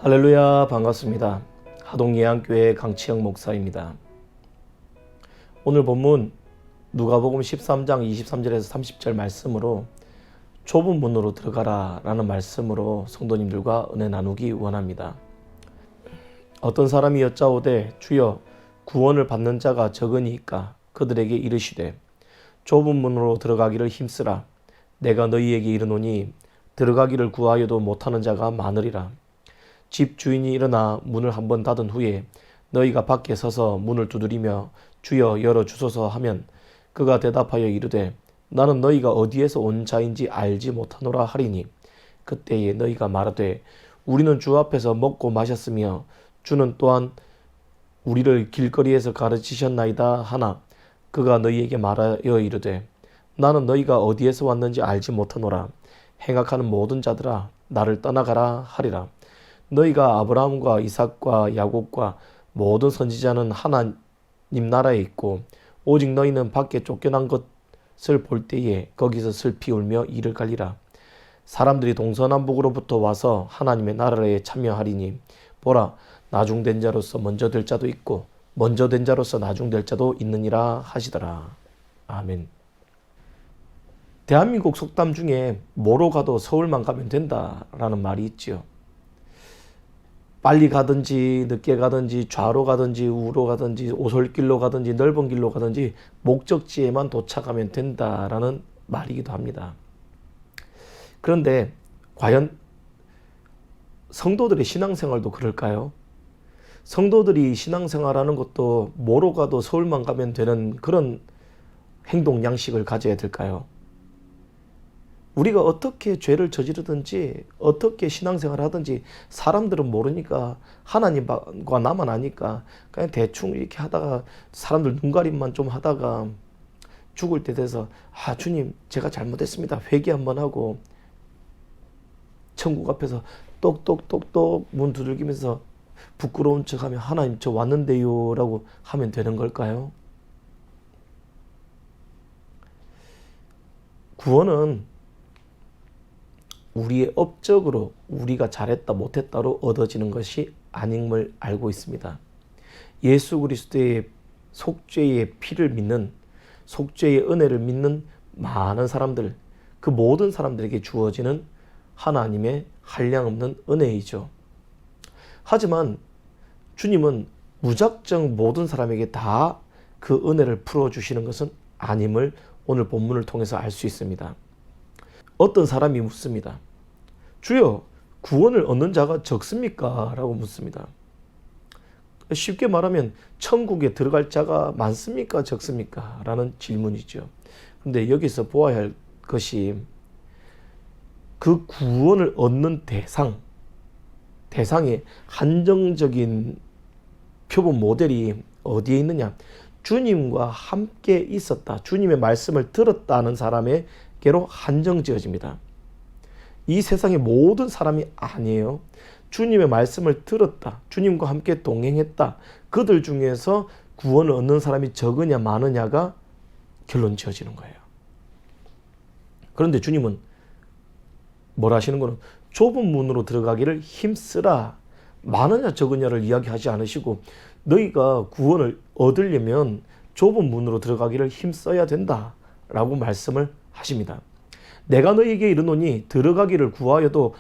할렐루야, 반갑습니다. 하동예안교회 강치영 목사입니다. 오늘 본문 누가복음 13장 23절에서 30절 말씀으로 좁은 문으로 들어가라 라는 말씀으로 성도님들과 은혜 나누기 원합니다. 어떤 사람이 여짜오되 주여 구원을 받는 자가 적으니까 그들에게 이르시되 좁은 문으로 들어가기를 힘쓰라. 내가 너희에게 이르노니 들어가기를 구하여도 못하는 자가 많으리라. 집 주인이 일어나 문을 한번 닫은 후에 너희가 밖에 서서 문을 두드리며 주여 열어주소서 하면 그가 대답하여 이르되 나는 너희가 어디에서 온 자인지 알지 못하노라 하리니 그때에 너희가 말하되 우리는 주 앞에서 먹고 마셨으며 주는 또한 우리를 길거리에서 가르치셨나이다 하나 그가 너희에게 말하여 이르되 나는 너희가 어디에서 왔는지 알지 못하노라. 행악하는 모든 자들아 나를 떠나가라 하리라. 너희가 아브라함과 이삭과 야곱과 모든 선지자는 하나님 나라에 있고 오직 너희는 밖에 쫓겨난 것을 볼 때에 거기서 슬피 울며 이를 갈리라. 사람들이 동서남북으로부터 와서 하나님의 나라에 참여하리니 보라 나중된 자로서 먼저 될 자도 있고 먼저 된 자로서 나중될 자도 있느니라 하시더라. 아멘. 대한민국 속담 중에 뭐로 가도 서울만 가면 된다라는 말이 있지요. 빨리 가든지 늦게 가든지 좌로 가든지 우로 가든지 오솔길로 가든지 넓은 길로 가든지 목적지에만 도착하면 된다라는 말이기도 합니다. 그런데 과연 성도들의 신앙생활도 그럴까요? 성도들이 신앙생활하는 것도 뭐로 가도 서울만 가면 되는 그런 행동 양식을 가져야 될까요? 우리가 어떻게 죄를 저지르든지 어떻게 신앙생활을 하든지 사람들은 모르니까 하나님과 나만 아니까 그냥 대충 이렇게 하다가 사람들 눈가림만 좀 하다가 죽을 때 돼서 주님 제가 잘못했습니다 회개 한번 하고 천국 앞에서 똑똑똑똑 문 두들기면서 부끄러운 척하면 하나님 저 왔는데요 라고 하면 되는 걸까요? 구원은 우리의 업적으로 우리가 잘했다 못했다로 얻어지는 것이 아님을 알고 있습니다. 예수 그리스도의 속죄의 피를 믿는 속죄의 은혜를 믿는 많은 사람들 그 모든 사람들에게 주어지는 하나님의 한량없는 은혜이죠. 하지만 주님은 무작정 모든 사람에게 다 그 은혜를 풀어주시는 것은 아님을 오늘 본문을 통해서 알 수 있습니다. 어떤 사람이 묻습니다. 주여 구원을 얻는 자가 적습니까? 라고 묻습니다. 쉽게 말하면 천국에 들어갈 자가 많습니까? 적습니까? 라는 질문이죠. 그런데 여기서 보아야 할 것이 그 구원을 얻는 대상의 한정적인 표본 모델이 어디에 있느냐? 주님과 함께 있었다. 주님의 말씀을 들었다는 사람에게로 한정 지어집니다. 이 세상의 모든 사람이 아니에요. 주님의 말씀을 들었다. 주님과 함께 동행했다. 그들 중에서 구원을 얻는 사람이 적으냐 많으냐가 결론 지어지는 거예요. 그런데 주님은 뭘 하시는 거는 좁은 문으로 들어가기를 힘쓰라. 많으냐 적으냐를 이야기하지 않으시고 너희가 구원을 얻으려면 좁은 문으로 들어가기를 힘써야 된다 라고 말씀을 하십니다. 내가 너희에게 이르노니 들어가기를 구하여도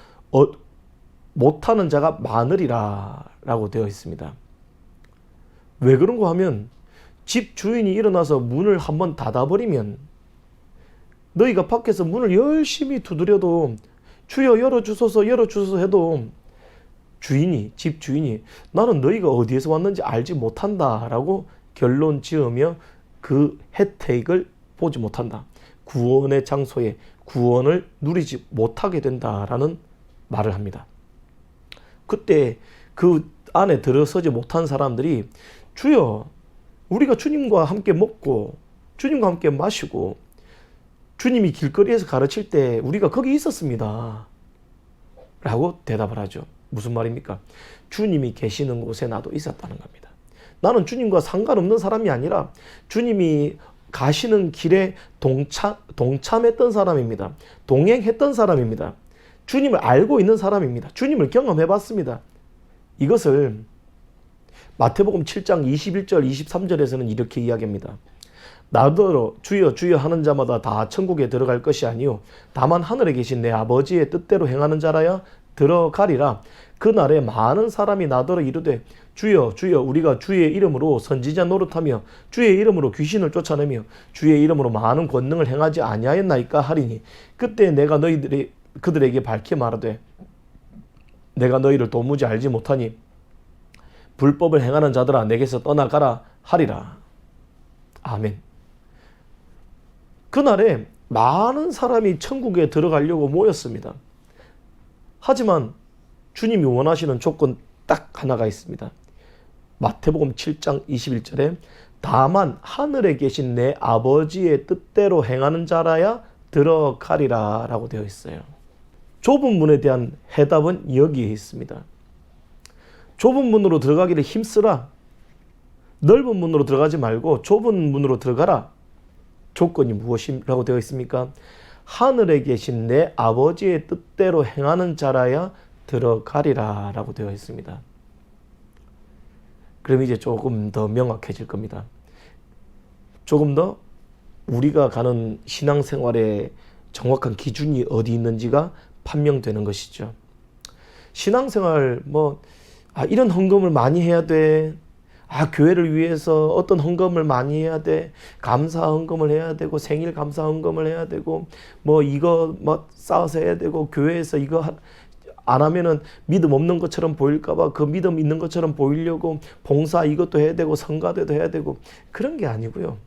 못하는 자가 많으리라 라고 되어 있습니다. 왜 그런가 하면 집 주인이 일어나서 문을 한번 닫아버리면 너희가 밖에서 문을 열심히 두드려도 주여 열어주소서 열어주소서 해도 집 주인이 나는 너희가 어디에서 왔는지 알지 못한다 라고 결론 지으며 그 혜택을 보지 못한다. 구원의 장소에 구원을 누리지 못하게 된다라는 말을 합니다. 그때 그 안에 들어서지 못한 사람들이 주여 우리가 주님과 함께 먹고 주님과 함께 마시고 주님이 길거리에서 가르칠 때 우리가 거기 있었습니다 라고 대답을 하죠. 무슨 말입니까? 주님이 계시는 곳에 나도 있었다는 겁니다. 나는 주님과 상관없는 사람이 아니라 주님이 가시는 길에 동참했던 사람입니다. 동행했던 사람입니다. 주님을 알고 있는 사람입니다. 주님을 경험해 봤습니다. 이것을 마태복음 7장 21절 23절에서는 이렇게 이야기합니다. 나더러 주여 주여 하는 자마다 다 천국에 들어갈 것이 아니요 다만 하늘에 계신 내 아버지의 뜻대로 행하는 자라야 들어가리라. 그날에 많은 사람이 나더러 이르되 주여 주여 우리가 주의 이름으로 선지자 노릇하며 주의 이름으로 귀신을 쫓아내며 주의 이름으로 많은 권능을 행하지 아니하였나이까 하리니 그때 내가 그들에게 밝히 말하되 내가 너희를 도무지 알지 못하니 불법을 행하는 자들아 내게서 떠나가라 하리라. 아멘. 그날에 많은 사람이 천국에 들어가려고 모였습니다. 하지만 주님이 원하시는 조건 딱 하나가 있습니다. 마태복음 7장 21절에 다만 하늘에 계신 내 아버지의 뜻대로 행하는 자라야 들어가리라 라고 되어 있어요. 좁은 문에 대한 해답은 여기에 있습니다. 좁은 문으로 들어가기를 힘쓰라. 넓은 문으로 들어가지 말고 좁은 문으로 들어가라. 조건이 무엇이라고 되어 있습니까? 하늘에 계신 내 아버지의 뜻대로 행하는 자라야 들어가리라 라고 되어 있습니다. 그럼 이제 조금 더 명확해질 겁니다. 조금 더 우리가 가는 신앙생활의 정확한 기준이 어디 있는지가 판명되는 것이죠. 신앙생활 이런 헌금을 많이 해야 돼. 교회를 위해서 어떤 헌금을 많이 해야 돼. 감사 헌금을 해야 되고 생일 감사 헌금을 해야 되고 이거 쌓아서 해야 되고 교회에서 이거 안 하면은 믿음 없는 것처럼 보일까봐 그 믿음 있는 것처럼 보이려고 봉사 이것도 해야 되고 성가대도 해야 되고 그런 게 아니고요.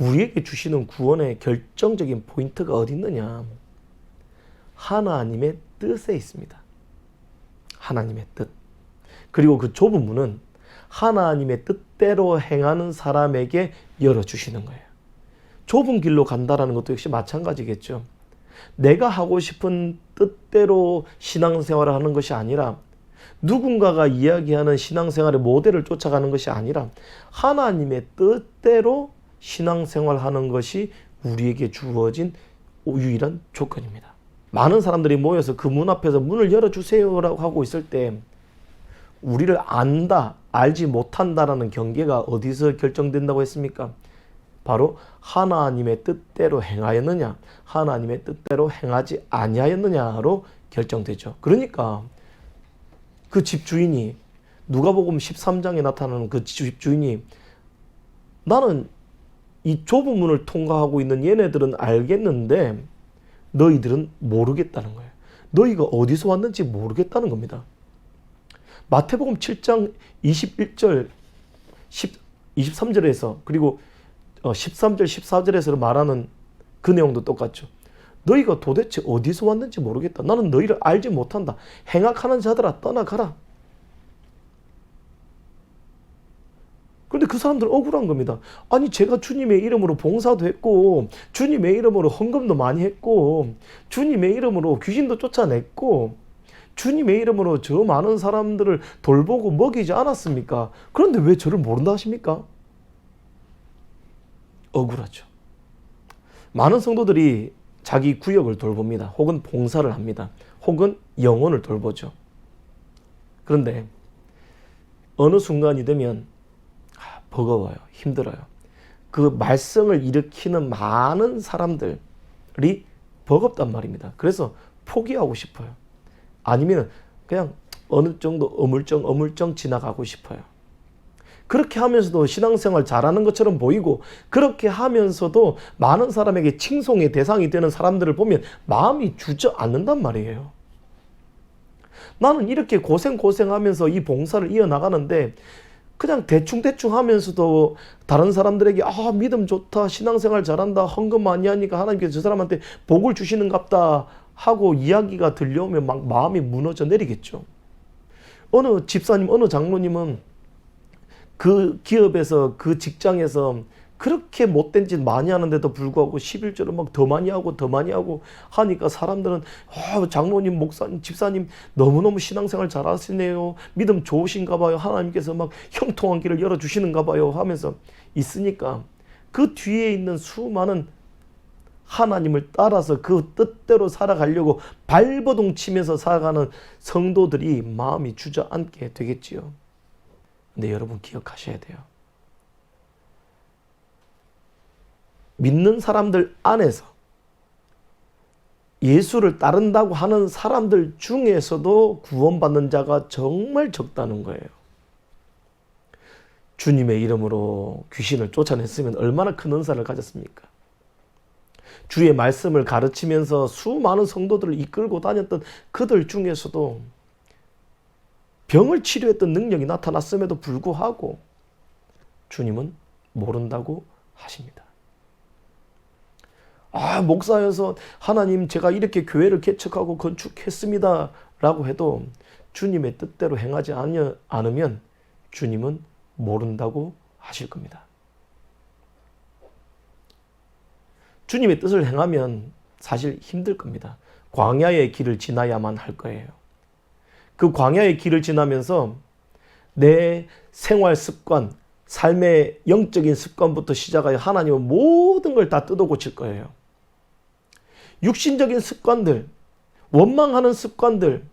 우리에게 주시는 구원의 결정적인 포인트가 어디 있느냐? 하나님의 뜻에 있습니다. 하나님의 뜻. 그리고 그 좁은 문은 하나님의 뜻대로 행하는 사람에게 열어주시는 거예요. 좁은 길로 간다라는 것도 역시 마찬가지겠죠. 내가 하고 싶은 뜻대로 신앙생활을 하는 것이 아니라 누군가가 이야기하는 신앙생활의 모델을 쫓아가는 것이 아니라 하나님의 뜻대로 신앙생활하는 것이 우리에게 주어진 유일한 조건입니다. 많은 사람들이 모여서 그 문 앞에서 문을 열어주세요라고 하고 있을 때 우리를 안다, 알지 못한다라는 경계가 어디서 결정된다고 했습니까? 바로 하나님의 뜻대로 행하였느냐, 하나님의 뜻대로 행하지 아니하였느냐로 결정되죠. 그러니까 그 집주인이 누가복음 13장에 나타나는 그 집주인이 나는 이 좁은 문을 통과하고 있는 얘네들은 알겠는데 너희들은 모르겠다는 거예요. 너희가 어디서 왔는지 모르겠다는 겁니다. 마태복음 7장 21절 23절에서 그리고 13절 14절에서 말하는 그 내용도 똑같죠. 너희가 도대체 어디서 왔는지 모르겠다. 나는 너희를 알지 못한다. 행악하는 자들아 떠나가라. 그런데 그 사람들은 억울한 겁니다. 아니 제가 주님의 이름으로 봉사도 했고 주님의 이름으로 헌금도 많이 했고 주님의 이름으로 귀신도 쫓아냈고 주님의 이름으로 저 많은 사람들을 돌보고 먹이지 않았습니까? 그런데 왜 저를 모른다 하십니까? 억울하죠. 많은 성도들이 자기 구역을 돌봅니다. 혹은 봉사를 합니다. 혹은 영혼을 돌보죠. 그런데 어느 순간이 되면 버거워요. 힘들어요. 그 말썽을 일으키는 많은 사람들이 버겁단 말입니다. 그래서 포기하고 싶어요. 아니면 그냥 어느 정도 어물쩡 지나가고 싶어요. 그렇게 하면서도 신앙생활 잘하는 것처럼 보이고 그렇게 하면서도 많은 사람에게 칭송의 대상이 되는 사람들을 보면 마음이 주저앉는단 말이에요. 나는 이렇게 고생하면서 이 봉사를 이어나가는데 그냥 대충 하면서도 다른 사람들에게 믿음 좋다, 신앙생활 잘한다, 헌금 많이 하니까 하나님께서 저 사람한테 복을 주시는갑다 하고 이야기가 들려오면 막 마음이 무너져 내리겠죠. 어느 집사님, 어느 장로님은 그 기업에서 그 직장에서 그렇게 못된 짓 많이 하는데도 불구하고 11조를 막 더 많이 하고 하니까 사람들은 장로님, 목사님, 집사님 너무너무 신앙생활 잘하시네요. 믿음 좋으신가 봐요. 하나님께서 막 형통한 길을 열어주시는가 봐요 하면서 있으니까 그 뒤에 있는 수많은 하나님을 따라서 그 뜻대로 살아가려고 발버둥 치면서 살아가는 성도들이 마음이 주저앉게 되겠지요. 근데 여러분 기억하셔야 돼요. 믿는 사람들 안에서 예수를 따른다고 하는 사람들 중에서도 구원받는 자가 정말 적다는 거예요. 주님의 이름으로 귀신을 쫓아냈으면 얼마나 큰 은사를 가졌습니까? 주의 말씀을 가르치면서 수많은 성도들을 이끌고 다녔던 그들 중에서도 병을 치료했던 능력이 나타났음에도 불구하고 주님은 모른다고 하십니다. 목사여서 하나님 제가 이렇게 교회를 개척하고 건축했습니다 라고 해도 주님의 뜻대로 행하지 않으면 주님은 모른다고 하실 겁니다. 주님의 뜻을 행하면 사실 힘들 겁니다. 광야의 길을 지나야만 할 거예요. 그 광야의 길을 지나면서 내 생활 습관, 삶의 영적인 습관부터 시작하여 하나님은 모든 걸 다 뜯어 고칠 거예요. 육신적인 습관들, 원망하는 습관들,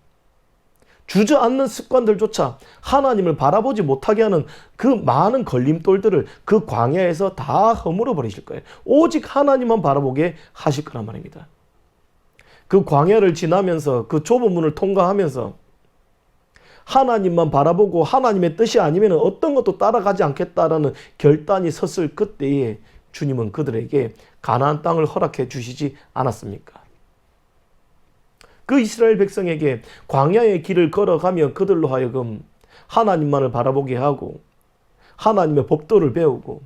주저앉는 습관들조차 하나님을 바라보지 못하게 하는 그 많은 걸림돌들을 그 광야에서 다 허물어 버리실 거예요. 오직 하나님만 바라보게 하실 거란 말입니다. 그 광야를 지나면서 그 좁은 문을 통과하면서 하나님만 바라보고 하나님의 뜻이 아니면 어떤 것도 따라가지 않겠다라는 결단이 섰을 그때에 주님은 그들에게 가나안 땅을 허락해 주시지 않았습니까? 그 이스라엘 백성에게 광야의 길을 걸어가며 그들로 하여금 하나님만을 바라보게 하고 하나님의 법도를 배우고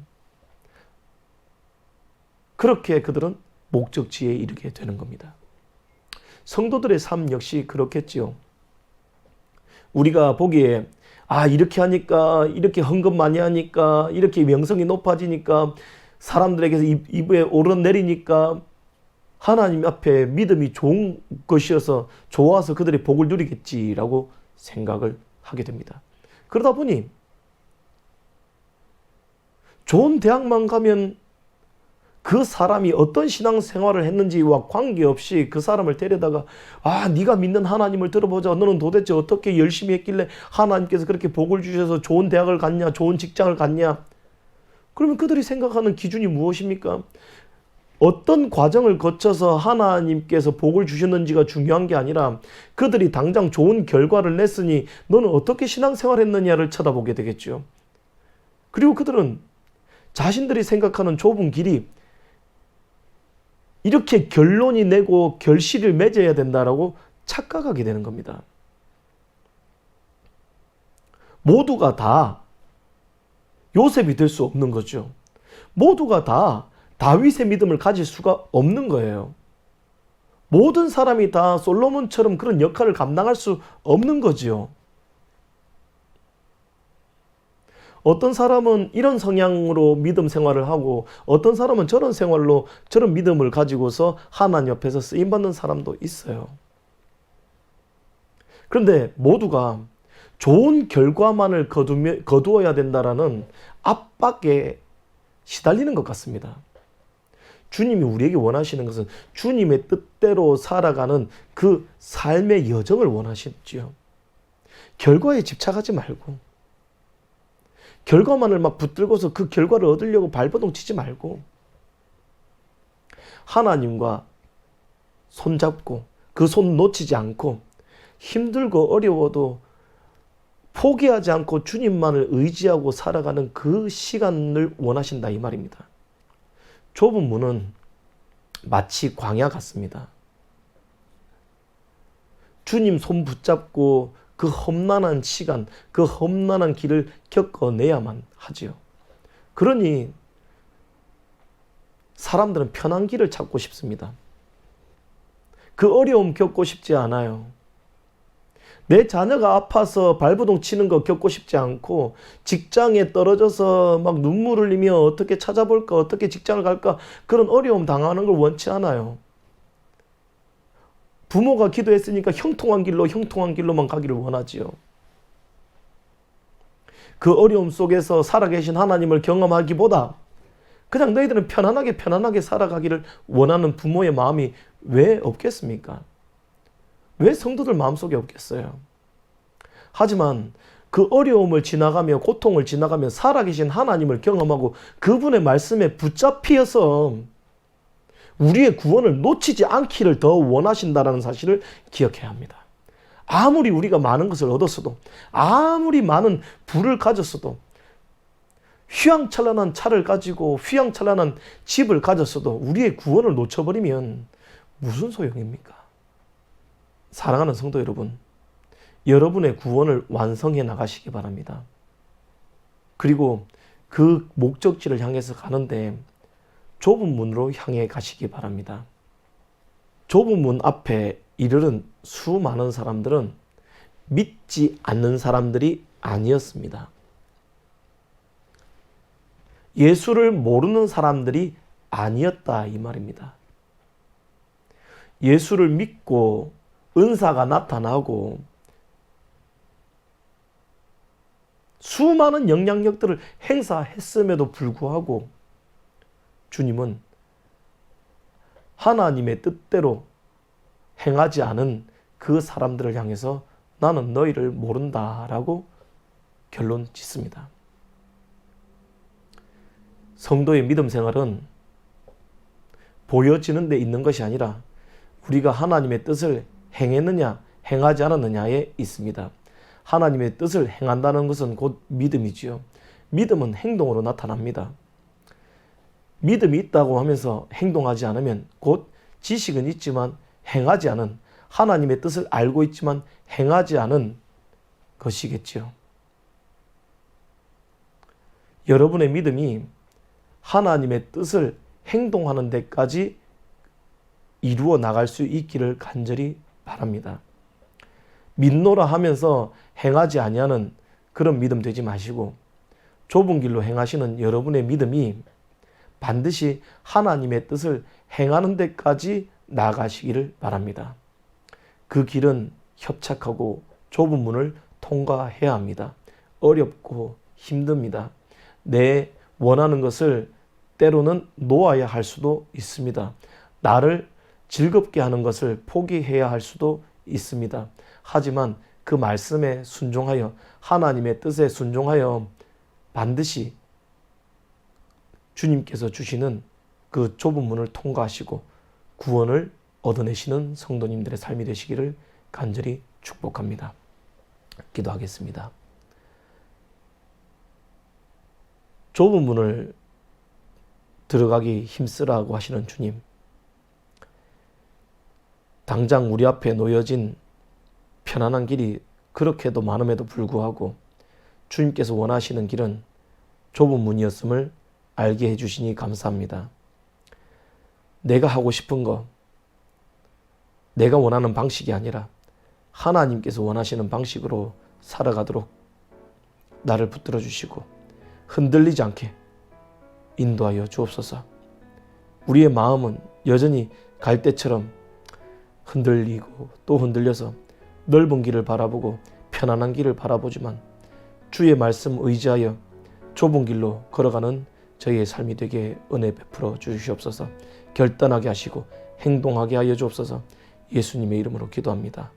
그렇게 그들은 목적지에 이르게 되는 겁니다. 성도들의 삶 역시 그렇겠지요. 우리가 보기에 이렇게 하니까, 이렇게 헌금 많이 하니까, 이렇게 명성이 높아지니까, 사람들에게서 입에 오르내리니까 하나님 앞에 믿음이 좋은 것이어서 좋아서 그들이 복을 누리겠지라고 생각을 하게 됩니다. 그러다 보니 좋은 대학만 가면 그 사람이 어떤 신앙생활을 했는지와 관계없이 그 사람을 데려다가 네가 믿는 하나님을 들어보자. 너는 도대체 어떻게 열심히 했길래 하나님께서 그렇게 복을 주셔서 좋은 대학을 갔냐, 좋은 직장을 갔냐. 그러면 그들이 생각하는 기준이 무엇입니까? 어떤 과정을 거쳐서 하나님께서 복을 주셨는지가 중요한 게 아니라 그들이 당장 좋은 결과를 냈으니 너는 어떻게 신앙생활 했느냐를 쳐다보게 되겠죠. 그리고 그들은 자신들이 생각하는 좁은 길이 이렇게 결론이 내고 결실을 맺어야 된다라고 착각하게 되는 겁니다. 모두가 다 요셉이 될 수 없는 거죠. 모두가 다 다윗의 믿음을 가질 수가 없는 거예요. 모든 사람이 다 솔로몬처럼 그런 역할을 감당할 수 없는 거지요. 어떤 사람은 이런 성향으로 믿음 생활을 하고 어떤 사람은 저런 생활로 저런 믿음을 가지고서 하나님 옆에서 쓰임받는 사람도 있어요. 그런데 모두가 좋은 결과만을 거두어야 된다라는 압박에 시달리는 것 같습니다. 주님이 우리에게 원하시는 것은 주님의 뜻대로 살아가는 그 삶의 여정을 원하시지요. 결과에 집착하지 말고 결과만을 막 붙들고서 그 결과를 얻으려고 발버둥 치지 말고 하나님과 손잡고 그 손 놓치지 않고 힘들고 어려워도 포기하지 않고 주님만을 의지하고 살아가는 그 시간을 원하신다 이 말입니다. 좁은 문은 마치 광야 같습니다. 주님 손 붙잡고 그 험난한 시간, 그 험난한 길을 겪어내야만 하지요. 그러니 사람들은 편한 길을 찾고 싶습니다. 그 어려움 겪고 싶지 않아요. 내 자녀가 아파서 발버둥 치는 거 겪고 싶지 않고 직장에 떨어져서 막 눈물 흘리며 어떻게 찾아볼까, 어떻게 직장을 갈까 그런 어려움 당하는 걸 원치 않아요. 부모가 기도했으니까 형통한 길로만 가기를 원하지요. 그 어려움 속에서 살아계신 하나님을 경험하기보다 그냥 너희들은 편안하게 살아가기를 원하는 부모의 마음이 왜 없겠습니까? 왜 성도들 마음속에 없겠어요? 하지만 그 어려움을 지나가며 고통을 지나가며 살아계신 하나님을 경험하고 그분의 말씀에 붙잡히어서 우리의 구원을 놓치지 않기를 더 원하신다는 사실을 기억해야 합니다. 아무리 우리가 많은 것을 얻었어도, 아무리 많은 부를 가졌어도, 휘황찬란한 차를 가지고 휘황찬란한 집을 가졌어도 우리의 구원을 놓쳐버리면 무슨 소용입니까? 사랑하는 성도 여러분, 여러분의 구원을 완성해 나가시기 바랍니다. 그리고 그 목적지를 향해서 가는데 좁은 문으로 향해 가시기 바랍니다. 좁은 문 앞에 이르는 수많은 사람들은 믿지 않는 사람들이 아니었습니다. 예수를 모르는 사람들이 아니었다 이 말입니다. 예수를 믿고 은사가 나타나고 수많은 영향력들을 행사했음에도 불구하고 주님은 하나님의 뜻대로 행하지 않은 그 사람들을 향해서 나는 너희를 모른다라고 결론 짓습니다. 성도의 믿음 생활은 보여지는 데 있는 것이 아니라 우리가 하나님의 뜻을 행했느냐 행하지 않았느냐에 있습니다. 하나님의 뜻을 행한다는 것은 곧 믿음이지요. 믿음은 행동으로 나타납니다. 믿음이 있다고 하면서 행동하지 않으면 곧 지식은 있지만 행하지 않은, 하나님의 뜻을 알고 있지만 행하지 않은 것이겠지요. 여러분의 믿음이 하나님의 뜻을 행동하는 데까지 이루어 나갈 수 있기를 간절히 바랍니다. 믿노라 하면서 행하지 아니하는 그런 믿음 되지 마시고 좁은 길로 행하시는 여러분의 믿음이 반드시 하나님의 뜻을 행하는 데까지 나가시기를 바랍니다. 그 길은 협착하고 좁은 문을 통과해야 합니다. 어렵고 힘듭니다. 내 원하는 것을 때로는 놓아야 할 수도 있습니다. 나를 즐겁게 하는 것을 포기해야 할 수도 있습니다. 하지만 그 말씀에 순종하여 하나님의 뜻에 순종하여 반드시 주님께서 주시는 그 좁은 문을 통과하시고 구원을 얻어내시는 성도님들의 삶이 되시기를 간절히 축복합니다. 기도하겠습니다. 좁은 문을 들어가기 힘쓰라고 하시는 주님, 당장 우리 앞에 놓여진 편안한 길이 그렇게도 많음에도 불구하고 주님께서 원하시는 길은 좁은 문이었음을 알게 해주시니 감사합니다. 내가 하고 싶은 거, 내가 원하는 방식이 아니라 하나님께서 원하시는 방식으로 살아가도록 나를 붙들어 주시고 흔들리지 않게 인도하여 주옵소서. 우리의 마음은 여전히 갈대처럼 흔들리고 또 흔들려서 넓은 길을 바라보고 편안한 길을 바라보지만 주의 말씀 의지하여 좁은 길로 걸어가는 저희의 삶이 되게 은혜 베풀어 주시옵소서. 결단하게 하시고 행동하게 하여 주옵소서. 예수님의 이름으로 기도합니다.